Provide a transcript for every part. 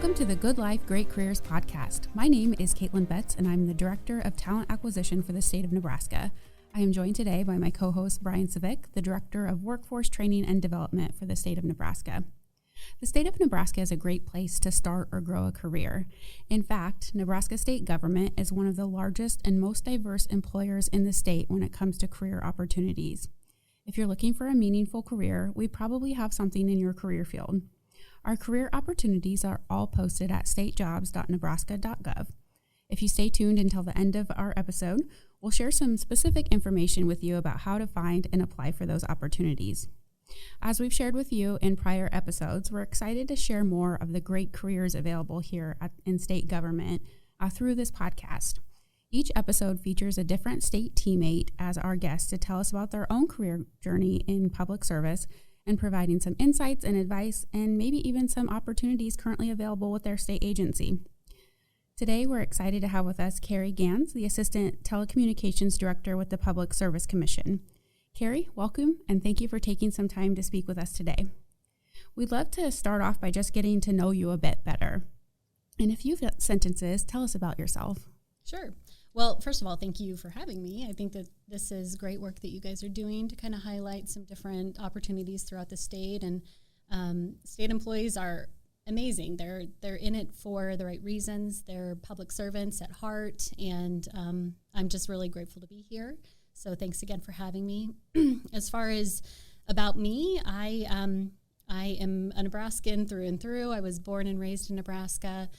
Welcome to the Good Life, Great Careers podcast. My name is Caitlin Betts, and I'm the Director of Talent Acquisition for the state of Nebraska. I am joined today by my co-host, Brian Civic, the Director of Workforce Training and Development for the state of Nebraska. The state of Nebraska is a great place to start or grow a career. In fact, Nebraska state government is one of the largest and most diverse employers in the state when it comes to career opportunities. If you're looking for a meaningful career, we probably have something in your career field. Our career opportunities are all posted at statejobs.nebraska.gov. If you stay tuned until the end of our episode, we'll share some specific information with you about how to find and apply for those opportunities. As we've shared with you in prior episodes, we're excited to share more of the great careers available here in state government through this podcast. Each episode features a different state teammate as our guest to tell us about their own career journey in public service and providing some insights and advice and maybe even some opportunities currently available with their state agency. Today, we're excited to have with us Carrie Gans, the Assistant Telecommunications Director with the Public Service Commission. Carrie, welcome, and thank you for taking some time to speak with us today. We'd love to start off by just getting to know you a bit better. In a few sentences, tell us about yourself. Sure. Well, first of all, thank you for having me. I think that this is great work that you guys are doing to kind of highlight some different opportunities throughout the state. And state employees are amazing. They're in it for the right reasons. They're public servants at heart, and I'm just really grateful to be here. So thanks again for having me. As far as about me, I am a Nebraskan through and through. I was born and raised in Nebraska.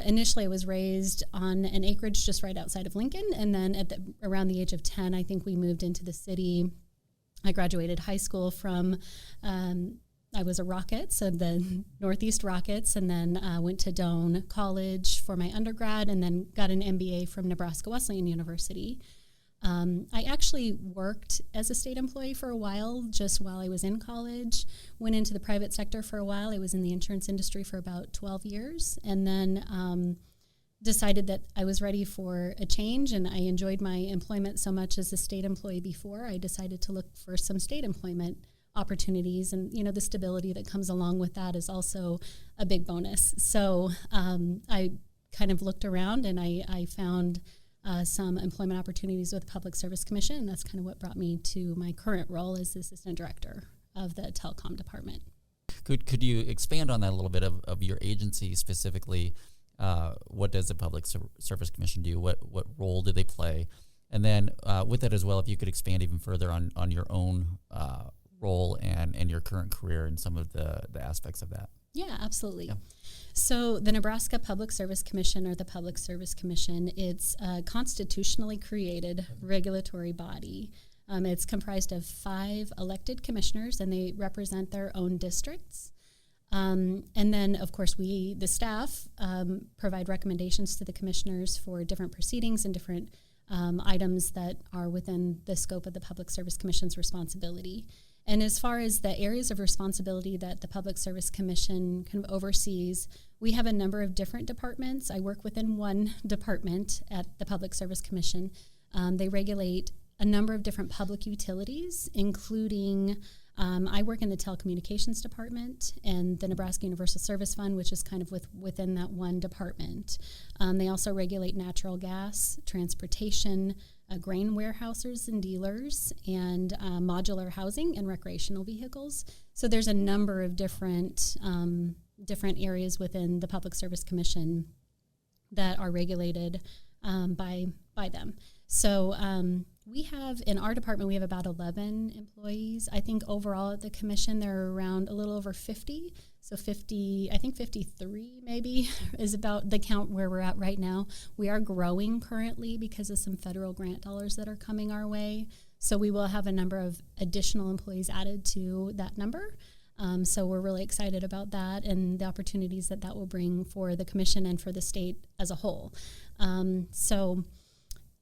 Initially, I was raised on an acreage just right outside of Lincoln, and then around the age of 10, I think we moved into the city. I graduated high school from, I was a Rocket, so the Northeast Rockets, and then went to Doane College for my undergrad, and then got an MBA from Nebraska Wesleyan University. I actually worked as a state employee for a while, just while I was in college, went into the private sector for a while. I was in the insurance industry for about 12 years, and then decided that I was ready for a change, and I enjoyed my employment so much as a state employee before. I decided to look for some state employment opportunities, and the stability that comes along with that is also a big bonus. So I kind of looked around, and I found some employment opportunities with the Public Service Commission, and that's kind of what brought me to my current role as the Assistant Director of the Telecom Department. Could you expand on that a little bit of your agency specifically? What does the Public Service Commission do? What role do they play? And then with that as well, if you could expand even further on your own role and your current career and some of the aspects of that. Yeah, absolutely. Yeah. So the Nebraska Public Service Commission, or the Public Service Commission, it's a constitutionally created regulatory body. It's comprised of 5 elected commissioners, and they represent their own districts. And then, of course, we, the staff, provide recommendations to the commissioners for different proceedings and different items that are within the scope of the Public Service Commission's responsibility. And as far as the areas of responsibility that the Public Service Commission kind of oversees, we have a number of different departments. I work within one department at the Public Service Commission. They regulate a number of different public utilities, including I work in the Telecommunications Department and the Nebraska Universal Service Fund, which is kind of within that one department. They also regulate natural gas, transportation, grain warehouses and dealers, and modular housing and recreational vehicles. So there's a number of different areas within the Public Service Commission that are regulated by them. So we have, in our department, we have about 11 employees. I think overall at the commission, there are around a little over 50. So 50, I think 53 maybe is about the count where we're at right now. We are growing currently because of some federal grant dollars that are coming our way. So we will have a number of additional employees added to that number. So we're really excited about that and the opportunities that will bring for the commission and for the state as a whole. So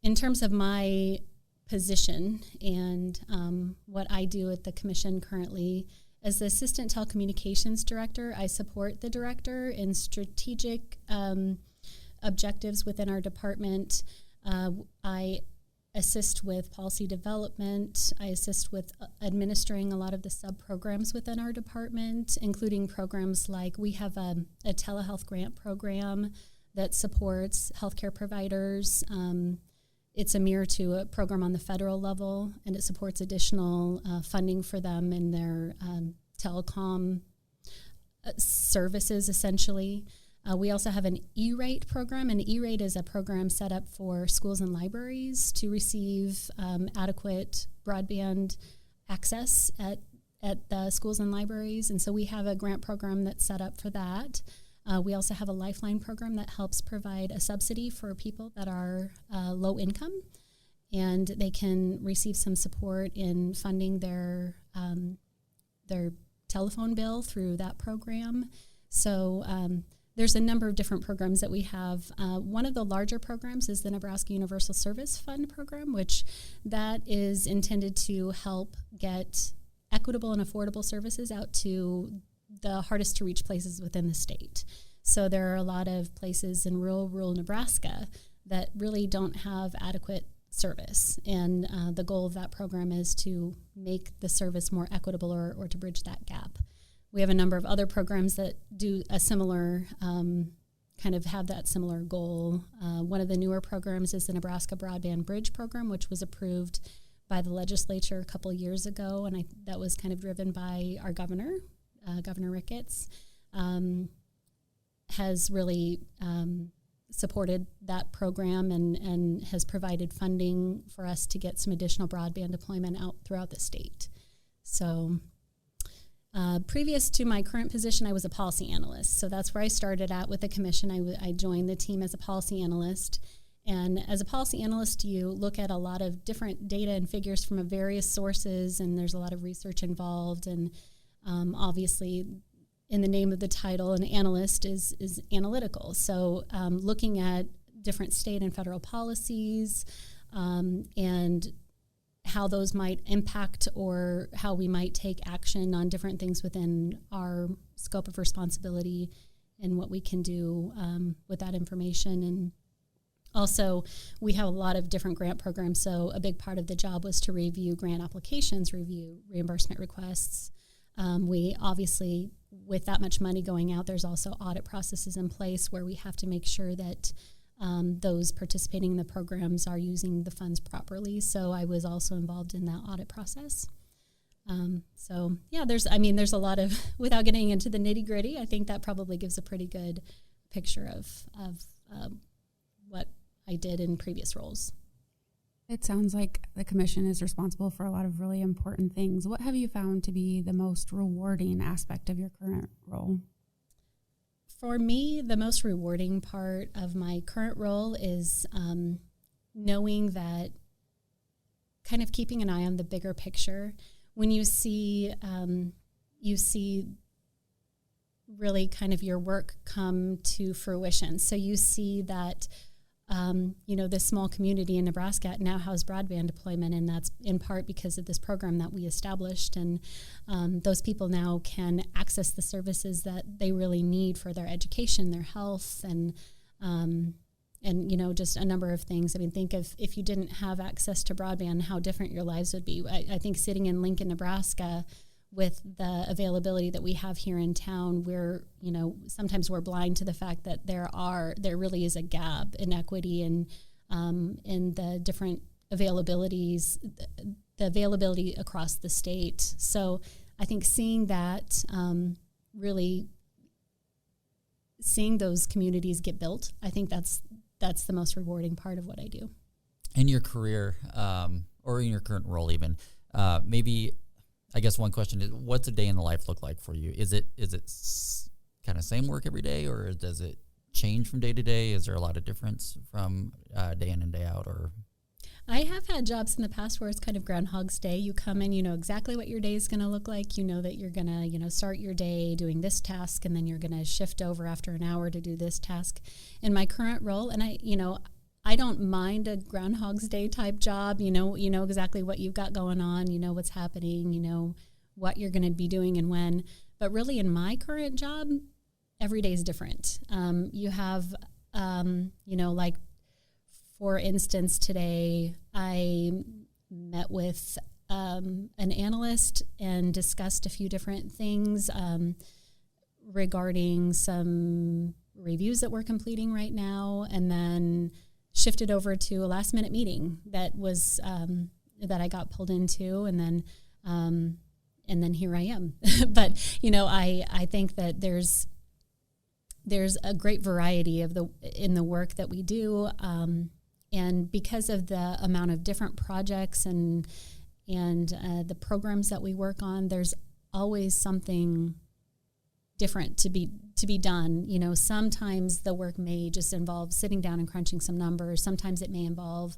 in terms of my position and what I do at the commission currently, as the Assistant Telecommunications Director, I support the director in strategic objectives within our department. I assist with policy development. I assist with administering a lot of the sub-programs within our department, including programs like we have a telehealth grant program that supports healthcare providers. It's a mirror to a program on the federal level, and it supports additional funding for them in their telecom services, essentially. We also have an E-rate program, and E-rate is a program set up for schools and libraries to receive adequate broadband access at the schools and libraries, and so we have a grant program that's set up for that. We also have a Lifeline program that helps provide a subsidy for people that are low income, and they can receive some support in funding their telephone bill through that program. So there's a number of different programs that we have. One of the larger programs is the Nebraska Universal Service Fund program, which that is intended to help get equitable and affordable services out to the hardest to reach places within the state. So there are a lot of places in rural Nebraska that really don't have adequate service. And the goal of that program is to make the service more equitable or to bridge that gap. We have a number of other programs that do a similar, kind of have that similar goal. One of the newer programs is the Nebraska Broadband Bridge program, which was approved by the legislature a couple years ago, and that was kind of driven by our governor, Governor Ricketts, has really supported that program and has provided funding for us to get some additional broadband deployment out throughout the state. So previous to my current position, I was a policy analyst. So that's where I started at with the commission. I joined the team as a policy analyst. And as a policy analyst, you look at a lot of different data and figures from various sources, and there's a lot of research involved. And obviously, in the name of the title, an analyst is analytical. So looking at different state and federal policies and how those might impact or how we might take action on different things within our scope of responsibility and what we can do with that information. And also, we have a lot of different grant programs, so a big part of the job was to review grant applications, review reimbursement requests. We obviously, with that much money going out, there's also audit processes in place where we have to make sure that those participating in the programs are using the funds properly. So I was also involved in that audit process. So yeah, there's a lot of, without getting into the nitty gritty, I think that probably gives a pretty good picture of what I did in previous roles. It sounds like the commission is responsible for a lot of really important things. What have you found to be the most rewarding aspect of your current role? For me, the most rewarding part of my current role is knowing that, kind of keeping an eye on the bigger picture. When you see really kind of your work come to fruition. So you see that this small community in Nebraska now has broadband deployment, and that's in part because of this program that we established. And those people now can access the services that they really need for their education, their health, and just a number of things. I mean, think of if you didn't have access to broadband, how different your lives would be. I think sitting in Lincoln, Nebraska, with the availability that we have here in town, sometimes we're blind to the fact that there really is a gap in equity and in the different availabilities, the availability across the state. So I think seeing that, really seeing those communities get built, I think that's the most rewarding part of what I do. In your career, or in your current role even, maybe, I guess one question is, what's a day in the life look like for you? Is it kind of same work every day, or does it change from day to day? Is there a lot of difference from day in and day out? Or I have had jobs in the past where it's kind of Groundhog's Day. You come in, you know exactly what your day is going to look like. You know that you're going to, start your day doing this task, and then you're going to shift over after an hour to do this task. In my current role, and I don't mind a Groundhog's Day type job. You know exactly what you've got going on. You know what's happening. You know what you're going to be doing and when. But really, in my current job, every day is different. You have, like for instance, today I met with an analyst and discussed a few different things regarding some reviews that we're completing right now, and then shifted over to a last minute meeting that was that I got pulled into, and then here I am. But I think that there's a great variety in the work that we do, and because of the amount of different projects and the programs that we work on, there's always something different to be done. Sometimes the work may just involve sitting down and crunching some numbers. Sometimes it may involve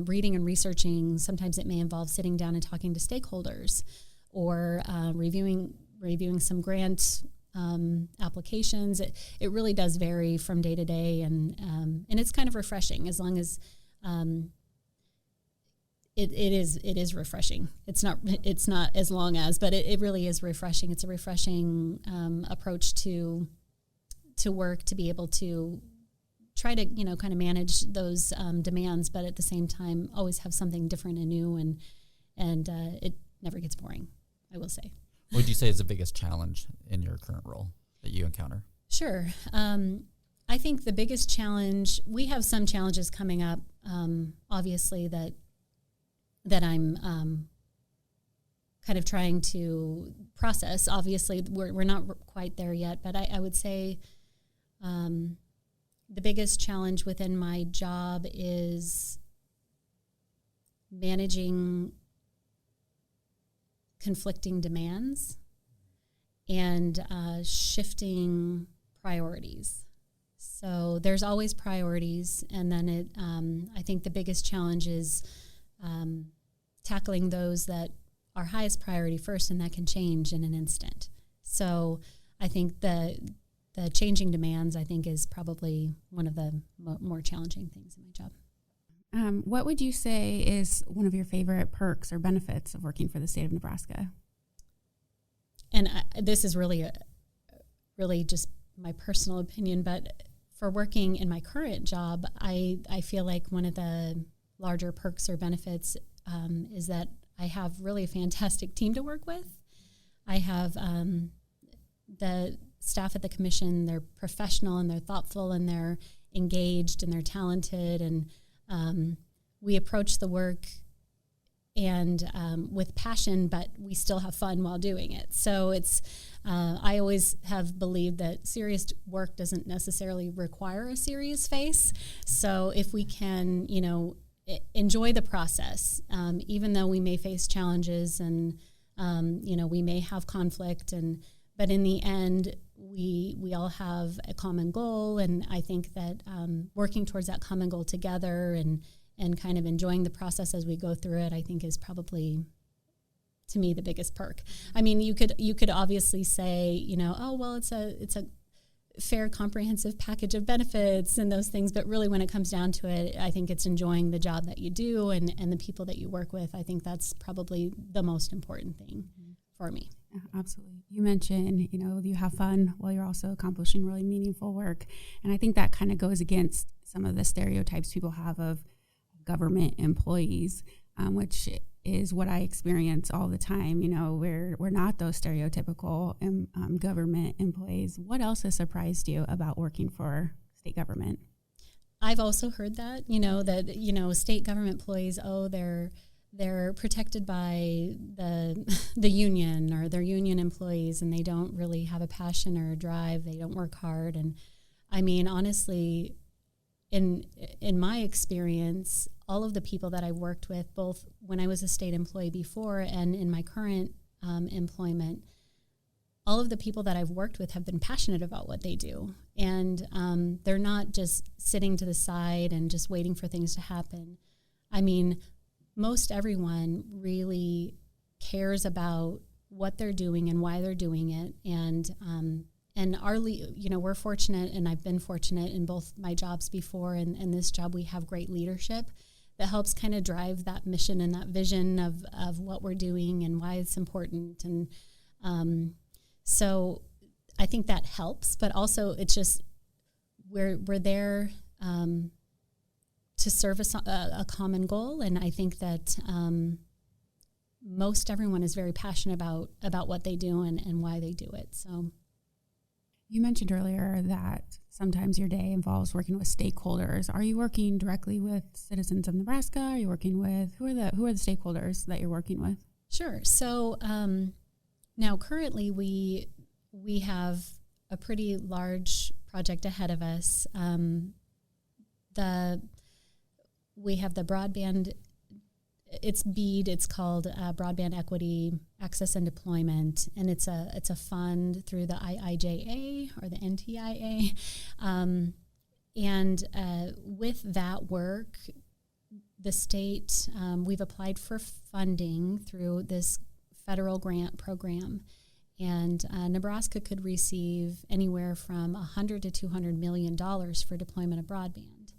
reading and researching. Sometimes it may involve sitting down and talking to stakeholders, or reviewing some grant applications. It really does vary from day to day, and it's kind of refreshing as long as it is refreshing. It's not as long as, but it really is refreshing. It's a refreshing approach to work, to be able to try to kind of manage those demands, but at the same time always have something different and new, and it never gets boring, I will say. What would you say is the biggest challenge in your current role that you encounter? Sure. I think the biggest challenge, we have some challenges coming up, obviously, that I'm kind of trying to process. Obviously, we're not quite there yet, but I would say the biggest challenge within my job is managing conflicting demands and shifting priorities. So there's always priorities, and then I think the biggest challenge is tackling those that are highest priority first, and that can change in an instant. So I think the changing demands, I think, is probably one of the more challenging things in my job. What would you say is one of your favorite perks or benefits of working for the state of Nebraska? And this is really just my personal opinion, but for working in my current job, I feel like one of the larger perks or benefits is that I have really a fantastic team to work with. I have the staff at the commission. They're professional and they're thoughtful and they're engaged and they're talented, and we approach the work and with passion, but we still have fun while doing it. So it's I always have believed that serious work doesn't necessarily require a serious face. So if we can, enjoy the process, even though we may face challenges and we may have conflict, but in the end, we all have a common goal, and I think that working towards that common goal together and kind of enjoying the process as we go through it, I think is probably, to me, the biggest perk. I mean, you could obviously say, oh well, it's a fair, comprehensive package of benefits and those things, but really, when it comes down to it, I think it's enjoying the job that you do and the people that you work with. I think that's probably the most important thing for me. Yeah, absolutely. You mentioned, you have fun while you're also accomplishing really meaningful work. And I think that kind of goes against some of the stereotypes people have of government employees, which is what I experience all the time. We're not those stereotypical government employees. What else has surprised you about working for state government? I've also heard that, state government employees, they're protected by the union, or they're union employees, and they don't really have a passion or a drive. They don't work hard. And I mean, honestly, in my experience, all of the people that I worked with, both when I was a state employee before and in my current employment, all of the people that I've worked with have been passionate about what they do. And they're not just sitting to the side and just waiting for things to happen. I mean, most everyone really cares about what they're doing and why they're doing it. And our, we're fortunate, and I've been fortunate in both my jobs before and this job. We have great leadership that helps kind of drive that mission and that vision of what we're doing and why it's important. And so I think that helps, but also it's just we're there service a common goal. And I think that most everyone is very passionate about what they do and why they do it. So you mentioned earlier that sometimes your day involves working with stakeholders. Are you working directly with citizens of Nebraska? Are you working with who are the stakeholders that you're working with? Sure. So now currently we have a pretty large project ahead of us. We have the broadband. It's BEAD. It's called Broadband Equity Access and Deployment, and it's a fund through the IIJA or the NTIA, and with that work, the state we've applied for funding through this federal grant program, and Nebraska could receive anywhere from $100 to $200 million for deployment of broadband.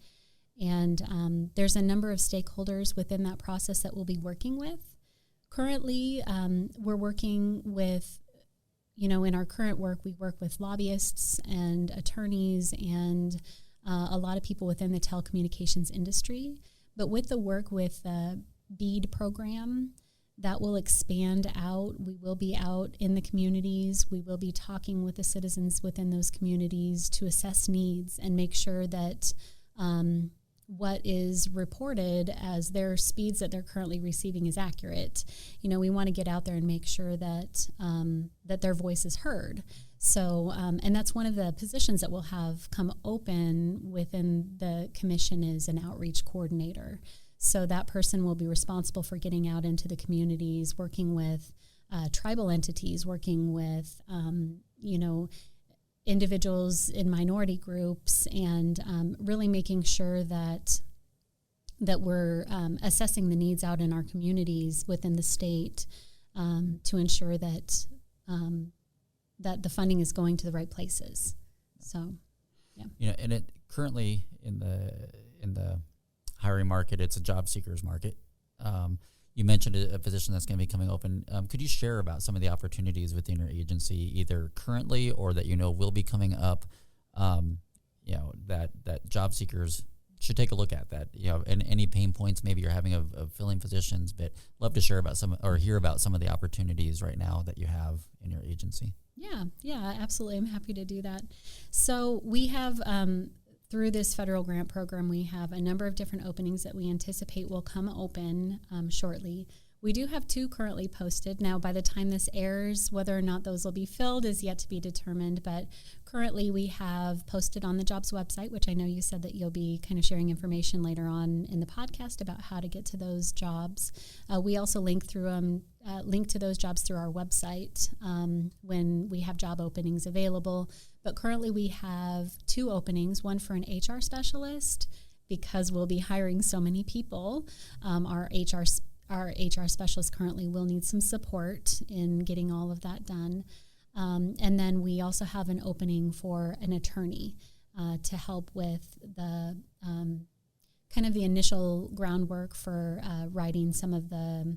And there's a number of stakeholders within that process that we'll be working with. Currently, we're working with, in our current work, we work with lobbyists and attorneys and a lot of people within the telecommunications industry. But with the work with the BEAD program, that will expand out. We will be out in the communities. We will be talking with the citizens within those communities to assess needs and make sure that what is reported as their speeds that they're currently receiving is accurate. We want to get out there and make sure that that their voice is heard. So, and that's one of the positions that we'll have come open within the commission is an outreach coordinator. So that person will be responsible for getting out into the communities, working with tribal entities, working with, individuals in minority groups, and really making sure that we're assessing the needs out in our communities within the state to ensure that that the funding is going to the right places. So, yeah. And it currently in the hiring market, it's a job seekers market. You mentioned a position that's going to be coming open. Could you share about some of the opportunities within your agency, either currently or that will be coming up? That job seekers should take a look at that. And any pain points maybe you're having of filling positions, but love to share about hear about some of the opportunities right now that you have in your agency. Yeah, absolutely. I'm happy to do that. So we have. Through this federal grant program, we have a number of different openings that we anticipate will come open shortly. We do have 2 currently posted. Now, by the time this airs, whether or not those will be filled is yet to be determined, but currently we have posted on the jobs website, which I know you said that you'll be kind of sharing information later on in the podcast about how to get to those jobs. We also link to those jobs through our website when we have job openings available. But currently we have 2 openings, one for an HR specialist, because we'll be hiring so many people. Our HR specialist currently will need some support in getting all of that done. And then we also have an opening for an attorney to help with the kind of the initial groundwork for writing some of the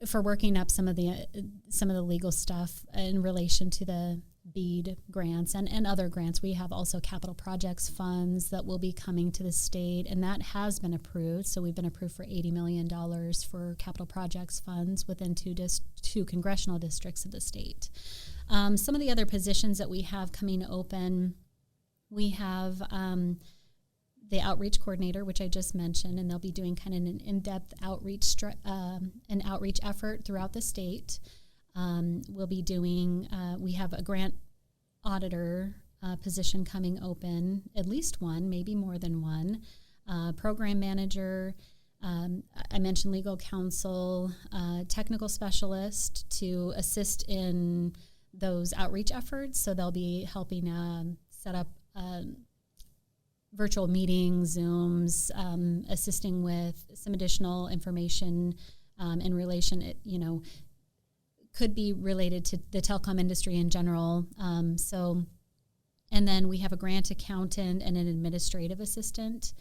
for working up some of the legal stuff in relation to the BEAD grants and other grants. We have also capital projects funds that will be coming to the state, and that has been approved. So we've been approved for $80 million for capital projects funds within two congressional districts of the state. Some of the other positions that we have coming open, we have the outreach coordinator, which I just mentioned, and they'll be doing kind of an in-depth outreach effort throughout the state. We'll be doing, we have a grant auditor position coming open, at least one, maybe more than one. Program manager, I mentioned legal counsel, technical specialist to assist in those outreach efforts. So they'll be helping set up virtual meetings, Zooms, assisting with some additional information in relation, could be related to the telecom industry in general. And then we have a grant accountant and an administrative assistant.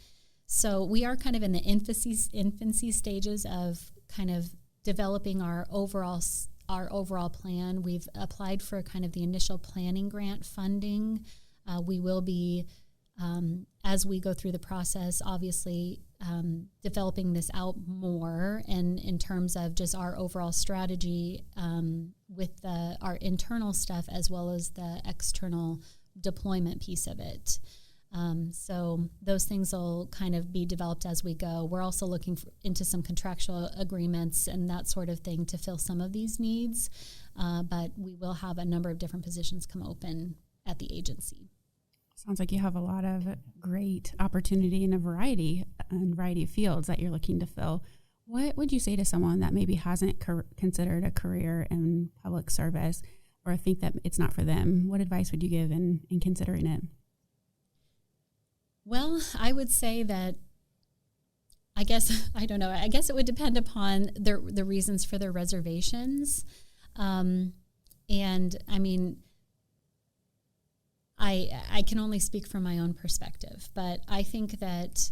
So we are kind of in the infancy stages of kind of developing our overall plan. We've applied for kind of the initial planning grant funding. We will be as we go through the process, obviously developing this out more, and in terms of just our overall strategy with our internal stuff as well as the external deployment piece of it. So those things will kind of be developed as we go. We're also looking into some contractual agreements and that sort of thing to fill some of these needs, but we will have a number of different positions come open at the agency. Sounds like you have a lot of great opportunity in a variety of fields that you're looking to fill. What would you say to someone that maybe hasn't considered a career in public service or think that it's not for them? What advice would you give in considering it? Well, I would say that I guess it would depend upon the reasons for their reservations. And I mean, I can only speak from my own perspective, but I think that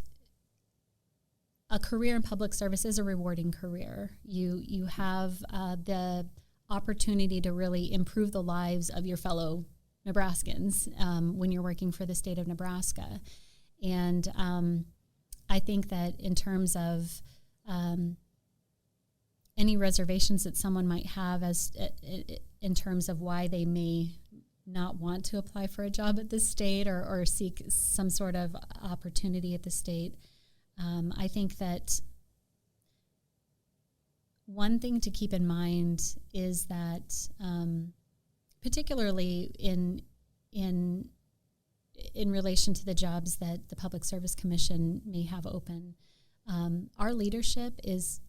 a career in public service is a rewarding career. You have the opportunity to really improve the lives of your fellow Nebraskans when you're working for the state of Nebraska. And I think that in terms of any reservations that someone might have in terms of why they may not want to apply for a job at the state or seek some sort of opportunity at the state, I think that one thing to keep in mind is that particularly in relation to the jobs that the Public Service Commission may have open, our leadership is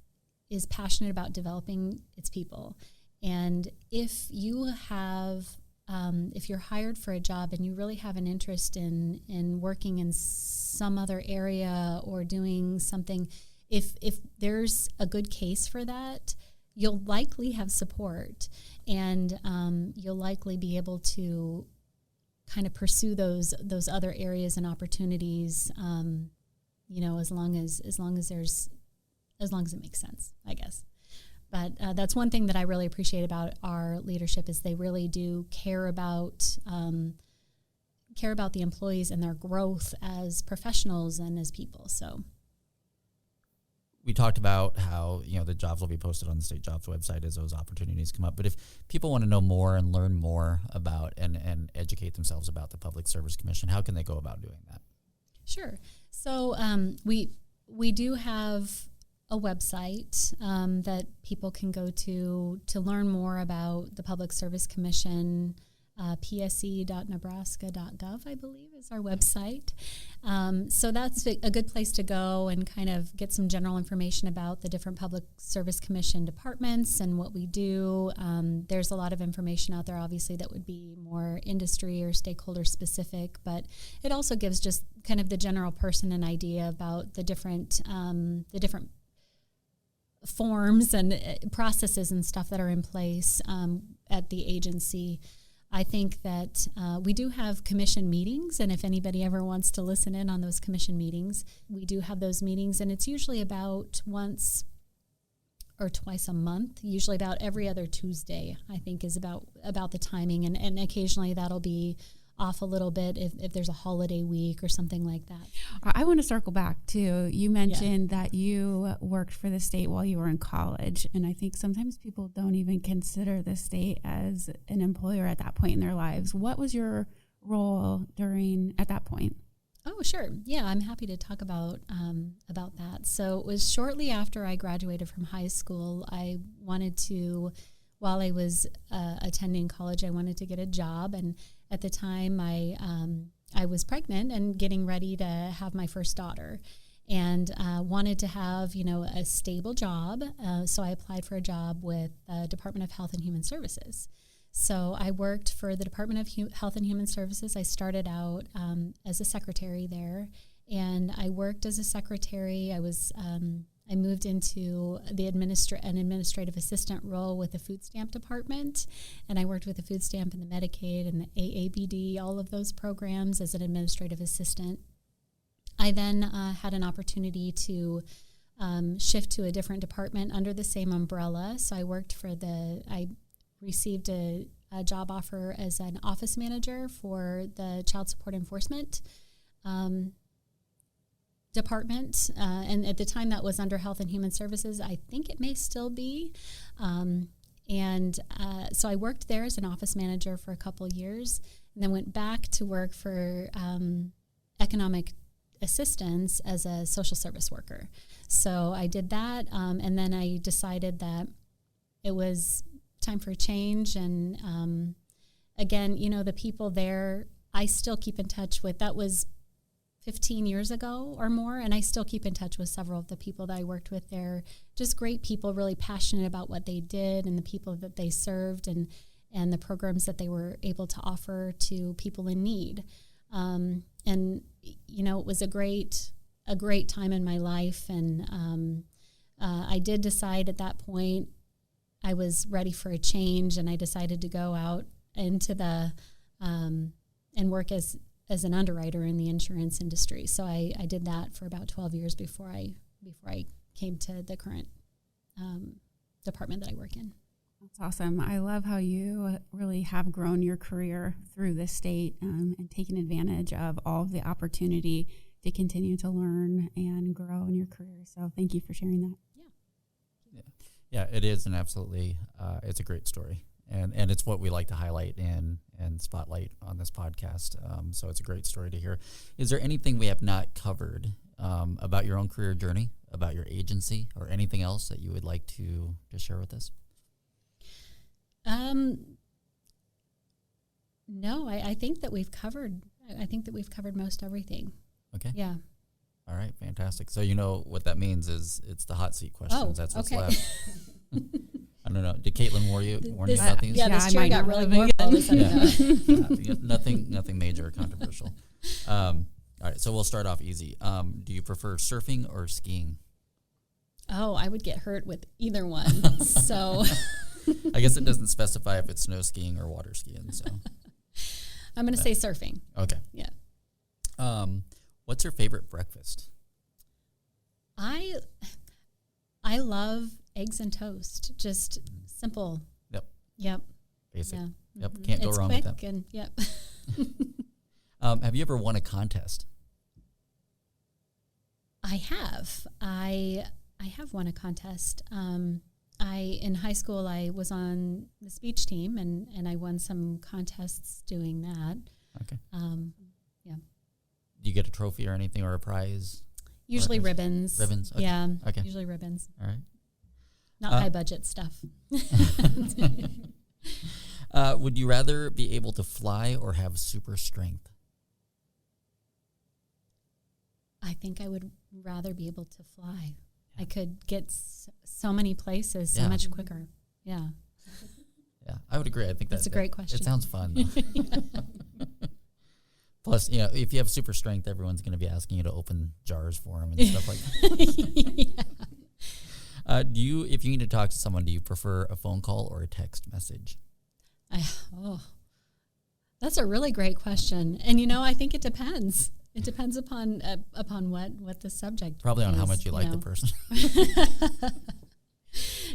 passionate about developing its people. And if you have, if you're hired for a job and you really have an interest in working in some other area or doing something, if there's a good case for that, you'll likely have support, and you'll likely be able to kind of pursue those other areas and opportunities, as long as it makes sense, I guess. But that's one thing that I really appreciate about our leadership is they really do care about the employees and their growth as professionals and as people. So we talked about how the jobs will be posted on the state jobs website as those opportunities come up. But if people want to know more and learn more about and educate themselves about the Public Service Commission, how can they go about doing that? Sure. So we do have a website that people can go to learn more about the Public Service Commission. pse.nebraska.gov, I believe, is our website. So that's a good place to go and kind of get some general information about the different Public Service Commission departments and what we do. There's a lot of information out there, obviously, that would be more industry or stakeholder specific, but it also gives just kind of the general person an idea about the different forms and processes and stuff that are in place at the agency. I think that we do have commission meetings, and if anybody ever wants to listen in on those commission meetings, we do have those meetings, and it's usually about once or twice a month, usually about every other Tuesday, I think is about the timing, and occasionally that'll be off a little bit if there's a holiday week or something like that. I want to circle back to, you mentioned that you worked for the state while you were in college, and I think sometimes people don't even consider the state as an employer at that point in their lives. What was your role at that point? Oh, sure. Yeah, I'm happy to talk about that. So it was shortly after I graduated from high school. I wanted to, while I was attending college, I wanted to get a job, and at the time, I was pregnant and getting ready to have my first daughter, and wanted to have a stable job. So I applied for a job with the Department of Health and Human Services. So I worked for the Department of Health and Human Services. I started out as a secretary there, and I worked as a secretary. I moved into an administrative assistant role with the food stamp department, and I worked with the food stamp and the Medicaid and the AABD, all of those programs as an administrative assistant. I then had an opportunity to shift to a different department under the same umbrella. So I received a job offer as an office manager for the child support enforcement department, and at the time that was under Health and Human Services. I think it may still be. So I worked there as an office manager for a couple years, and then went back to work for economic assistance as a social service worker. So I did that, and then I decided that it was time for a change. And again, the people there, I still keep in touch with. That was 15 years ago or more, and I still keep in touch with several of the people that I worked with there. Just great people, really passionate about what they did and the people that they served, and the programs that they were able to offer to people in need. It was a great time in my life, and I did decide at that point I was ready for a change, and I decided to go out into the and work as an underwriter in the insurance industry. So I did that for about 12 years before I came to the current department that I work in. That's awesome. I love how you really have grown your career through this state and taken advantage of all of the opportunity to continue to learn and grow in your career. So thank you for sharing that. Yeah, it is, and absolutely, it's a great story. And it's what we like to highlight and spotlight on this podcast. So it's a great story to hear. Is there anything we have not covered about your own career journey, about your agency, or anything else that you would like to share with us? No, I think that we've covered. I think that we've covered most everything. Okay. Yeah. All right. Fantastic. So what that means is it's the hot seat questions. Oh, that's what's okay. left. I don't know. Did Caitlin warn you about these? Yeah, this I chair might got not really have warm all of a sudden. Yeah, nothing major or controversial. All right. So we'll start off easy. Do you prefer surfing or skiing? Oh, I would get hurt with either one. So I guess it doesn't specify if it's snow skiing or water skiing. So I'm going to say surfing. Okay. Yeah. What's your favorite breakfast? I love eggs and toast. Just simple. Yep. Basic. Yeah. Yep. Can't go It's wrong quick with that. and yep. Have you ever won a contest? I have. I have won a contest. In high school I was on the speech team and I won some contests doing that. Okay. Yeah. Do you get a trophy or anything or a prize? Usually ribbons. Ribbons. Okay. Yeah. Okay. Usually ribbons. All right. Not high budget stuff. Would you rather be able to fly or have super strength? I think I would rather be able to fly. Yeah. I could get so many places so much quicker. Yeah. Yeah, I would agree. I think that's a great question. It sounds fun, though. Plus, if you have super strength, everyone's going to be asking you to open jars for them and stuff like that. Yeah. If you need to talk to someone, do you prefer a phone call or a text message? That's a really great question. And, I think it depends. It depends upon what the subject Probably on is, how much you like the person.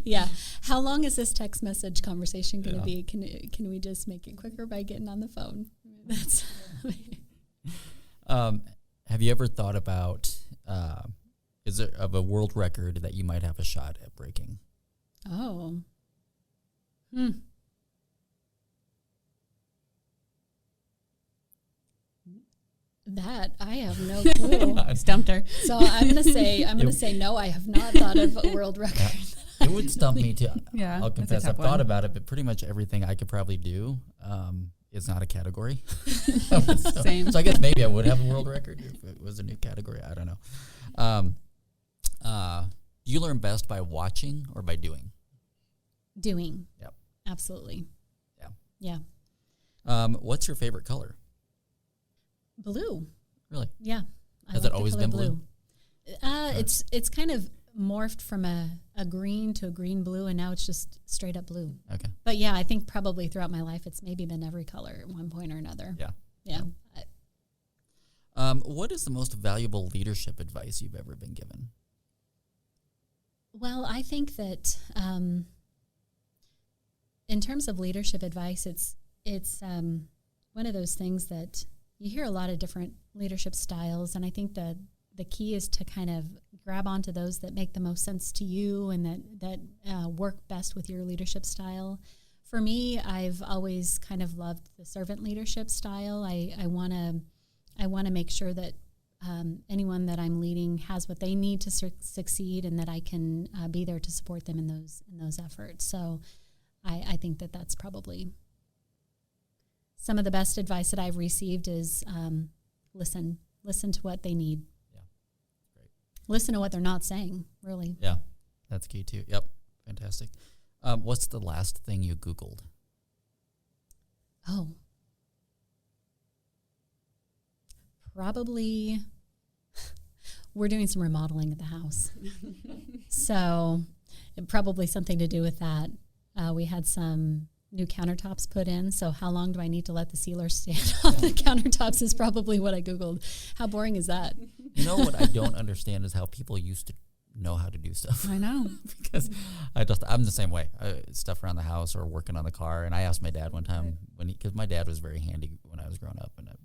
Yeah. How long is this text message conversation going to be? Can we just make it quicker by getting on the phone? That's have you ever thought about is there of a world record that you might have a shot at breaking? Oh. That I have no clue. I stumped her. So I'm gonna say no. I have not thought of a world record. Yeah. It would stump me too. Yeah, I'll confess I've thought about it, but pretty much everything I could probably do is not a category. Same. So I guess maybe I would have a world record if it was a new category. I don't know. Do you learn best by watching or by doing? Doing. Yep. Absolutely. Yeah. Yeah. What's your favorite color? Blue. Really? Yeah. Has it always been blue? It's kind of morphed from a green to a green blue, and now it's just straight up blue. Okay. But yeah, I think probably throughout my life it's maybe been every color at one point or another. Yeah. Yeah. What is the most valuable leadership advice you've ever been given? Well, I think that in terms of leadership advice, it's one of those things that you hear a lot of different leadership styles, and I think that the key is to kind of grab onto those that make the most sense to you and that work best with your leadership style. For me, I've always kind of loved the servant leadership style. I want to make sure that anyone that I'm leading has what they need to succeed, and that I can be there to support them in those efforts. So I think that that's probably some of the best advice that I've received is listen to what they need. Yeah, great. Listen to what they're not saying, really. Yeah, that's key too. Yep, fantastic. What's the last thing you Googled? Oh, probably we're doing some remodeling at the house. So probably something to do with that. We had some new countertops put in, so how long do I need to let the sealer stand on the countertops is probably what I Googled. How boring is that? You know what I don't understand is how people used to know how to do stuff. I know. Because I'm the same way. Stuff around the house or working on the car. And I asked my dad one time, because my dad was very handy when I was growing up, and I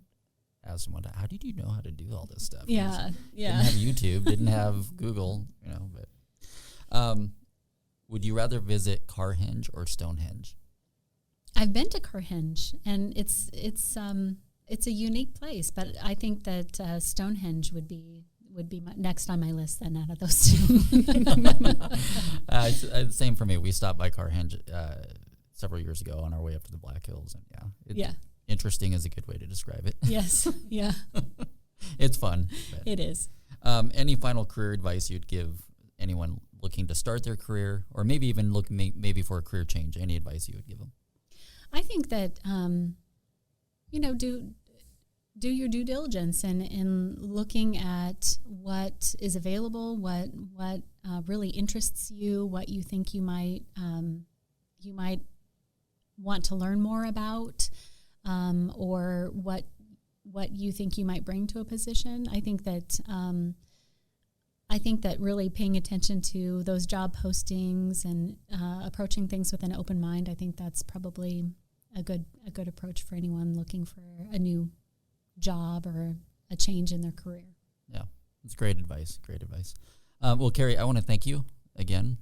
asked him one time, how did you know how to do all this stuff? Yeah. Didn't have YouTube, didn't have Google, but would you rather visit Carhenge or Stonehenge? I've been to Carhenge, and it's a unique place, but I think that Stonehenge would be next on my list then out of those two. Same for me. We stopped by Carhenge several years ago on our way up to the Black Hills, and interesting is a good way to describe it. Yes, yeah. It's fun. It is. Any final career advice you'd give anyone looking to start their career, or maybe even looking maybe for a career change? Any advice you would give them? I think that do your due diligence in looking at what is available, what really interests you, what you think you might want to learn more about, or what you think you might bring to a position. I think that really paying attention to those job postings and approaching things with an open mind, I think that's probably a good approach for anyone looking for a new job or a change in their career. Yeah, it's great advice. Well, Carrie, I want to thank you again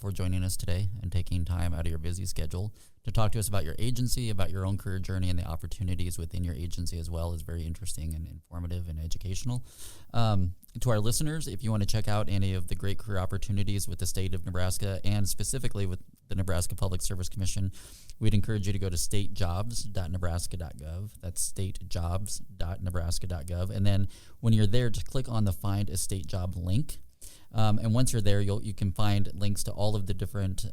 for joining us today and taking time out of your busy schedule to talk to us about your agency, about your own career journey, and the opportunities within your agency as well. Is very interesting and informative and educational. To our listeners, if you want to check out any of the great career opportunities with the state of Nebraska and specifically with the Nebraska Public Service Commission, we'd encourage you to go to statejobs.nebraska.gov. That's statejobs.nebraska.gov. And then when you're there, just click on the Find a State Job link. And once you're there, you can find links to all of the different, you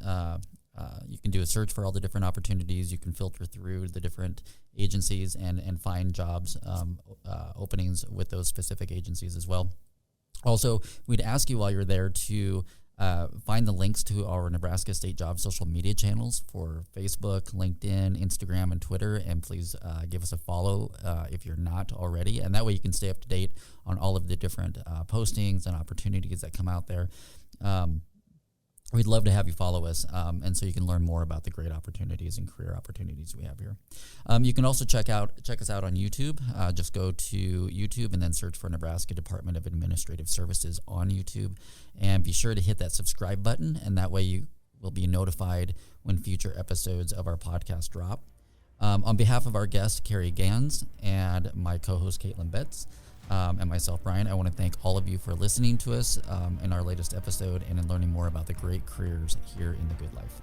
can do a search for all the different opportunities. You can filter through the different agencies and find jobs openings with those specific agencies as well. Also, we'd ask you while you're there to find the links to our Nebraska State Jobs social media channels for Facebook, LinkedIn, Instagram, and Twitter. And please give us a follow if you're not already. And that way you can stay up to date on all of the different postings and opportunities that come out there. We'd love to have you follow us, and so you can learn more about the great opportunities and career opportunities we have here. You can also check us out on YouTube. Just go to YouTube and then search for Nebraska Department of Administrative Services on YouTube, and be sure to hit that subscribe button, and that way you will be notified when future episodes of our podcast drop. On behalf of our guest, Carrie Gans, and my co-host, Caitlin Betts, and myself, Brian, I want to thank all of you for listening to us in our latest episode and in learning more about the great careers here in the Good Life.